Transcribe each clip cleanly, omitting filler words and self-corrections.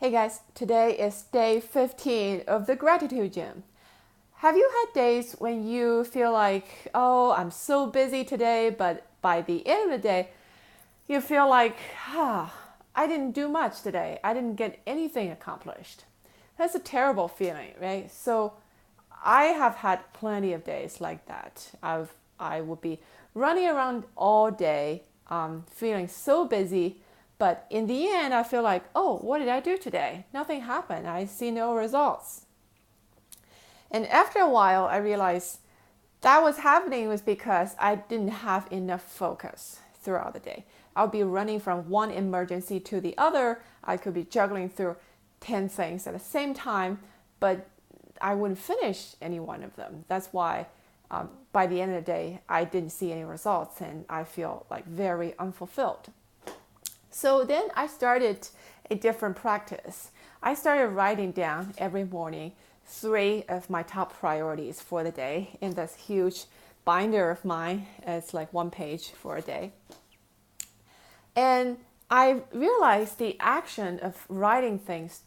Hey guys, today is day 15 of the Gratitude Gym. Have you had days when you feel like, oh, I'm so busy today, but by the end of the day, you feel like, I didn't do much today. I didn't get anything accomplished. That's a terrible feeling, right? So I have had plenty of days like that. I would be running around all day, feeling so busy, but in the end, I feel like, oh, what did I do today? Nothing happened. I see no results. And after a while, I realized that was happening was because I didn't have enough focus throughout the day. I'll be running from one emergency to the other. I could be juggling through 10 things at the same time, but I wouldn't finish any one of them. That's why by the end of the day, I didn't see any results and I feel like very unfulfilled. So then I started a different practice. I started writing down every morning 3 of my top priorities for the day in this huge binder of mine. It's like 1 page for a day. And I realized the action of writing things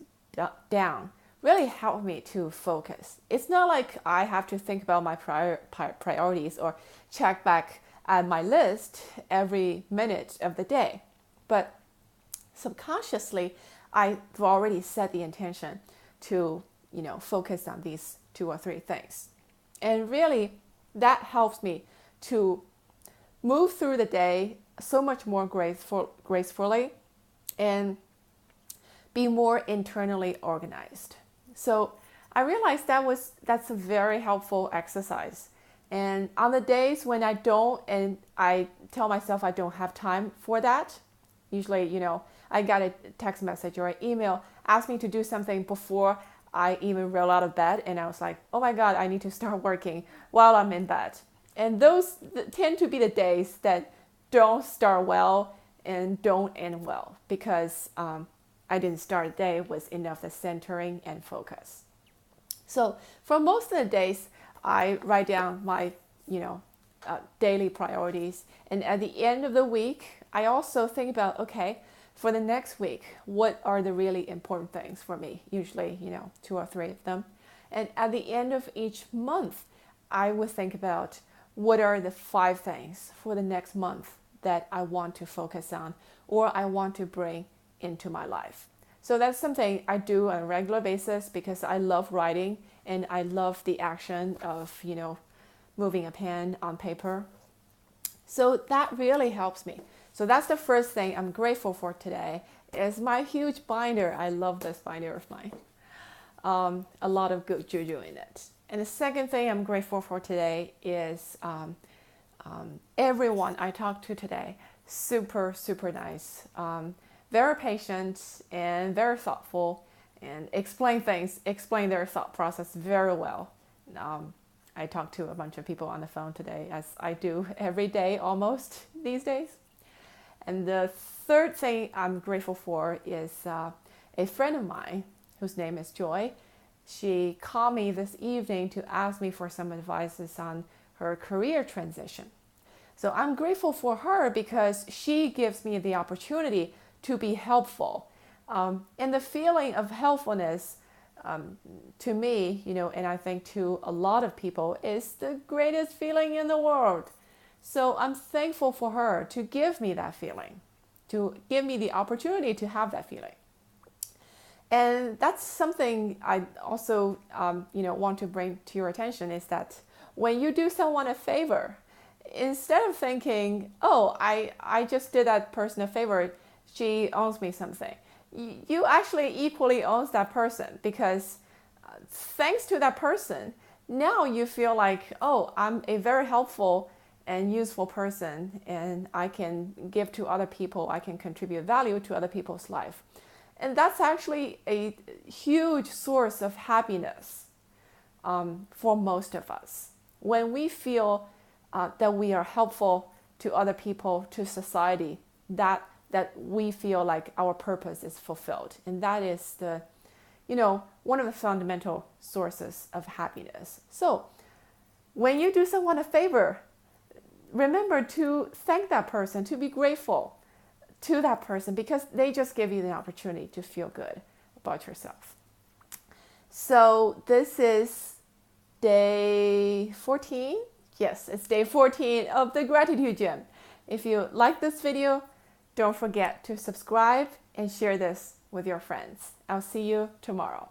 down really helped me to focus. It's not like I have to think about my priorities or check back at my list every minute of the day. But subconsciously, I've already set the intention to, focus on these 2 or 3 things. And really, that helps me to move through the day so much more gracefully and be more internally organized. So I realized that's a very helpful exercise. And on the days when I don't, and I tell myself I don't have time for that, usually, I got a text message or an email ask me to do something before I even roll out of bed. And I was like, oh my God, I need to start working while I'm in bed. And those tend to be the days that don't start well and don't end well because I didn't start the day with enough of centering and focus. So for most of the days, I write down my, daily priorities. And at the end of the week, I also think about, okay, for the next week, what are the really important things for me? Usually, 2 or 3 of them. And at the end of each month, I would think about what are the 5 things for the next month that I want to focus on or I want to bring into my life. So that's something I do on a regular basis because I love writing and I love the action of, moving a pen on paper. So that really helps me. So that's the first thing I'm grateful for today is my huge binder. I love this binder of mine. A lot of good juju in it. And the second thing I'm grateful for today is everyone I talked to today. Super, super nice. Very patient and very thoughtful and explain their thought process very well. I talked to a bunch of people on the phone today, as I do every day almost these days. And the third thing I'm grateful for is a friend of mine whose name is Joy. She called me this evening to ask me for some advice on her career transition. So I'm grateful for her because she gives me the opportunity to be helpful. And the feeling of helpfulness to me, and I think to a lot of people, is the greatest feeling in the world. So I'm thankful for her to give me that feeling, to give me the opportunity to have that feeling. And that's something I also, want to bring to your attention is that when you do someone a favor, instead of thinking, oh, I just did that person a favor, she owes me something. You actually equally owes that person because thanks to that person, now you feel like, oh, I'm a very helpful and useful person and I can give to other people. I can contribute value to other people's life. And that's actually a huge source of happiness for most of us. When we feel that we are helpful to other people, to society, that we feel like our purpose is fulfilled. And that is one of the fundamental sources of happiness. So when you do someone a favor, remember to thank that person, to be grateful to that person because they just give you the opportunity to feel good about yourself. So this is day 14. Yes, it's day 14 of the Gratitude Gym. If you like this video, don't forget to subscribe and share this with your friends. I'll see you tomorrow.